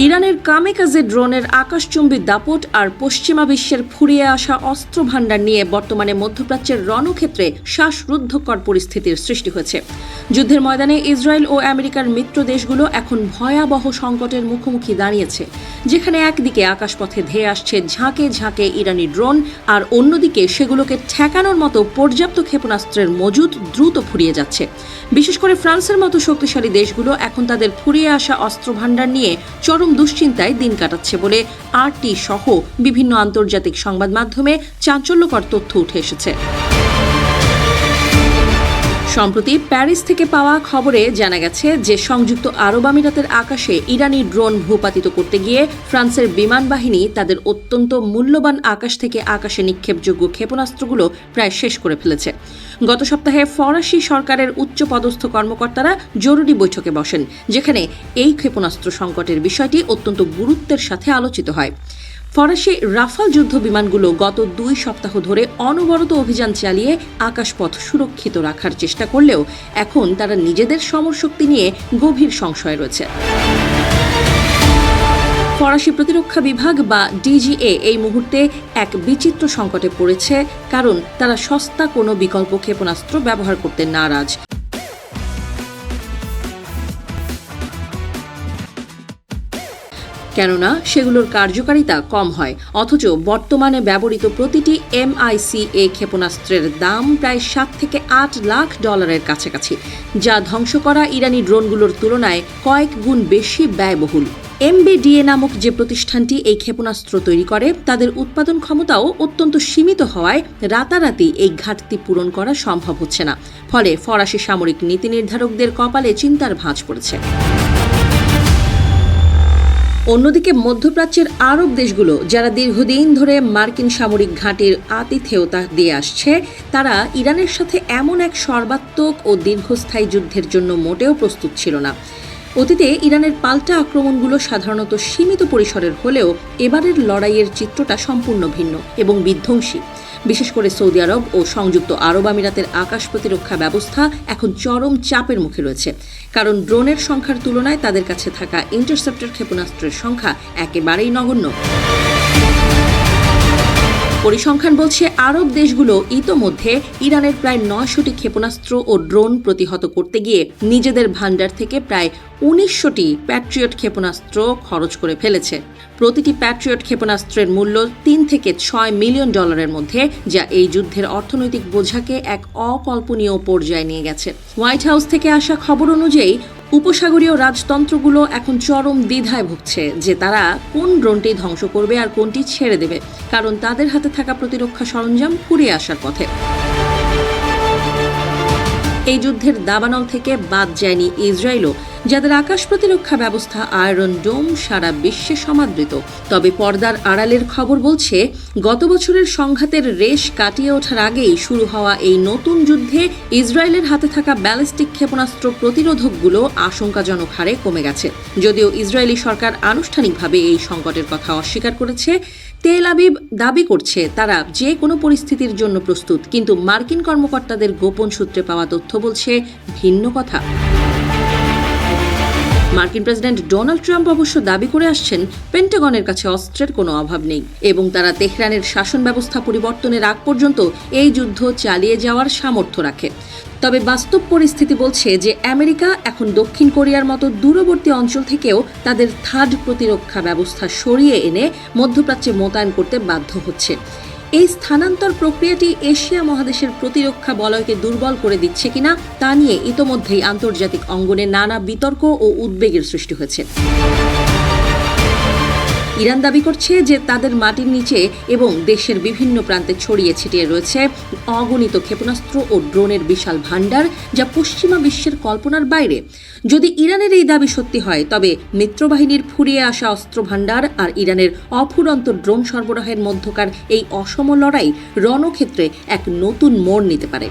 ইরানের কামিকাজে ড্রোনের আকাশচুম্বী দাপট আর পশ্চিমা বিশ্বের ফুরিয়ে আসা অস্ত্র ভাণ্ডার নিয়ে বর্তমানে মধ্যপ্রাচ্যের রণক্ষেত্রে শ্বাসরুদ্ধকর পরিস্থিতির সৃষ্টি হয়েছে। যুদ্ধের ময়দানে ইসরায়েল ও আমেরিকার মিত্র দেশগুলো এখন ভয়াবহ সংকটের মুখোমুখি দাঁড়িয়েছে, যেখানে একদিকে আকাশপথে ধেয়ে আসছে ঝাঁকে ঝাঁকে ইরানি ড্রোন, আর অন্যদিকে সেগুলোকে ঠেকানোর মতো পর্যাপ্ত ক্ষেপণাস্ত্রের মজুদ দ্রুত ফুরিয়ে যাচ্ছে। বিশেষ করে ফ্রান্সের মতো শক্তিশালী দেশগুলো এখন তাদের ফুরিয়ে আসা অস্ত্র ভাণ্ডার নিয়ে চরম দুশ্চিন্তায় দিন কাটাচ্ছে বলে RT সহ বিভিন্ন আন্তর্জাতিক সংবাদ মাধ্যমে চাঞ্চল্যকর তথ্য উঠে এসেছে। সম্প্রতি প্যারিস থেকে পাওয়া খবরে জানা গেছে যে সংযুক্ত আরব আমিরাতের আকাশে ইরানি ড্রোন ভূপাতিত করতে গিয়ে ফ্রান্সের বিমান বাহিনী তাদের অত্যন্ত মূল্যবান আকাশ থেকে আকাশে নিক্ষেপযোগ্য ক্ষেপণাস্ত্রগুলো প্রায় শেষ করে ফেলেছে। গত সপ্তাহে ফরাসি সরকারের উচ্চপদস্থ কর্মকর্তারা জরুরি বৈঠকে বসেন, যেখানে এই ক্ষেপণাস্ত্র সংকটের বিষয়টি অত্যন্ত গুরুত্বের সাথে আলোচিত হয়। ফরাসি রাফাল যুদ্ধ বিমানগুলো গত 2 সপ্তাহ ধরে অনবরত অভিযান চালিয়ে আকাশপথ সুরক্ষিত রাখার চেষ্টা করলেও এখন তারা নিজেদের সমরশক্তি নিয়ে গভীর সংশয়ে রয়েছে। ফরাসি প্রতিরক্ষা বিভাগ বা DGA এই মুহূর্তে এক বিচিত্র সংকটে পড়েছে, কারণ তারা সস্তা কোনো বিকল্প ক্ষেপণাস্ত্র ব্যবহার করতে নারাজ। কেননা সেগুলোর কার্যকারিতা কম হয়, অথচ বর্তমানে ব্যবহৃত প্রতিটি MICA ক্ষেপণাস্ত্রের দাম প্রায় 7 থেকে 8 লাখ ডলারের কাছাকাছি, যা ধ্বংস করা ইরানি ড্রোনগুলোর তুলনায় কয়েক গুণ বেশি ব্যয়বহুল। MBDA নামক যে প্রতিষ্ঠানটি এই ক্ষেপণাস্ত্র তৈরি করে, তাদের উৎপাদন ক্ষমতাও অত্যন্ত সীমিত হওয়ায় রাতারাতি এই ঘাটতি পূরণ করা সম্ভব হচ্ছে না। ফলে ফরাসি সামরিক নীতি নির্ধারকদের কপালে চিন্তার ভাঁজ পড়েছে। অন্যদিকে মধ্যপ্রাচ্যের আরব দেশগুলো, যারা দীর্ঘদিন ধরে মার্কিন সামরিক ঘাঁটির আতিথেয়তা দিয়ে আসছে, তারা ইরানের সাথে এমন এক সর্বাত্মক ও দীর্ঘস্থায়ী যুদ্ধের জন্য মোটেও প্রস্তুত ছিল না। অতীতে ইরানের পাল্টা আক্রমণগুলো সাধারণত সীমিত পরিসরের হলেও এবারের লড়াইয়ের চিত্রটা সম্পূর্ণ ভিন্ন এবং বিধ্বংসী। বিশেষ করে সৌদি আরব ও সংযুক্ত আরব আমিরাতের আকাশ প্রতিরক্ষা ব্যবস্থা এখন চরম চাপের মুখে রয়েছে, কারণ ড্রোনের সংখ্যার তুলনায় তাদের কাছে থাকা ইন্টারসেপ্টর ক্ষেপণাস্ত্রের সংখ্যা একেবারেই নগণ্য। পরিসংখ্যান বলছে আরব দেশগুলো ইতোমধ্যে ইরানের প্রায় 900টি ক্ষেপণাস্ত্র ও ড্রোন প্রতিহত করতে গিয়ে নিজেদের ভাণ্ডার থেকে প্রায় 1900টি প্যাট্রিয়ট ক্ষেপণাস্ত্র খরচ করে ফেলেছে। প্রতিটি প্যাট্রিয়ট ক্ষেপণাস্ত্রের মূল্য 3 থেকে 6 মিলিয়ন ডলারের মধ্যে, যা এই যুদ্ধের অর্থনৈতিক বোঝাকে এক অকল্পনীয় পর্যায়ে নিয়ে গেছে। হোয়াইট হাউস থেকে আসা খবর অনুযায়ী উপসাগরীয় রাজতন্ত্রগুলো এখন চরম দ্বিধায় ভুগছে যে তারা কোন ড্রোনটি ধ্বংস করবে আর কোনটি ছেড়ে দেবে, কারণ তাদের হাতে থাকা প্রতিরক্ষা সরঞ্জাম ফুরিয়ে আসার পথে। এই যুদ্ধের দাবানল থেকে বাদ যায়নি ইসরায়েলও, যাদের আকাশ প্রতিরক্ষা ব্যবস্থা আয়রন ডোম সারা বিশ্বে সমাদৃত। তবে পর্দার আড়ালের খবর বলছে, গত বছরের সংঘাতের রেশ কাটিয়ে ওঠার আগেই শুরু হওয়া এই নতুন যুদ্ধে ইসরায়েলের হাতে থাকা ব্যালিস্টিক ক্ষেপণাস্ত্র প্রতিরোধকগুলো আশঙ্কাজনক হারে কমে গেছে। যদিও ইসরায়েলি সরকার আনুষ্ঠানিকভাবে এই সংকটের কথা অস্বীকার করেছে, তেল আবিব দাবি করছে তারা যে কোনো পরিস্থিতির জন্য প্রস্তুত, কিন্তু মার্কিন কর্মকর্তাদের গোপন সূত্রে পাওয়া তথ্য বলছে ভিন্ন কথা। মার্কিন প্রেসিডেন্ট ডোনাল্ড ট্রাম্প অবশ্য দাবি করে আসছেন পেন্টাগনের কাছে অস্ত্রের কোনো অভাব নেই এবং তারা তেহরানের শাসন ব্যবস্থা পরিবর্তনের আগ পর্যন্ত এই যুদ্ধ চালিয়ে যাওয়ার সামর্থ্য রাখে। তবে বাস্তব পরিস্থিতি বলছে যে আমেরিকা এখন দক্ষিণ কোরিয়ার মতো দূরবর্তী অঞ্চল থেকেও তাদের থার্ড প্রতিরক্ষা ব্যবস্থা সরিয়ে এনে মধ্যপ্রাচ্যে মোতায়েন করতে বাধ্য হচ্ছে। এই স্থানান্তর প্রক্রিয়াটি এশিয়া মহাদেশের প্রতিরক্ষা বলয়কে দুর্বল করে দিচ্ছে কিনা তা নিয়ে ইতোমধ্যেই আন্তর্জাতিক অঙ্গনে নানা বিতর্ক ও উদ্বেগের সৃষ্টি হয়েছে। ইরান দাবি করছে যে তাদের মাটির নিচে এবং দেশের বিভিন্ন প্রান্তে ছড়িয়ে ছিটিয়ে রয়েছে অগণিত ক্ষেপণাস্ত্র ও ড্রোনের বিশাল ভাণ্ডার, যা পশ্চিমা বিশ্বের কল্পনার বাইরে। যদি ইরানের এই দাবি সত্যি হয়, তবে মিত্রবাহিনীর ফুরিয়ে আসা অস্ত্র ভাণ্ডার আর ইরানের অফুরন্ত ড্রোন সরবরাহের মধ্যকার এই অসম লড়াই রণক্ষেত্রে এক নতুন মোড় নিতে পারে।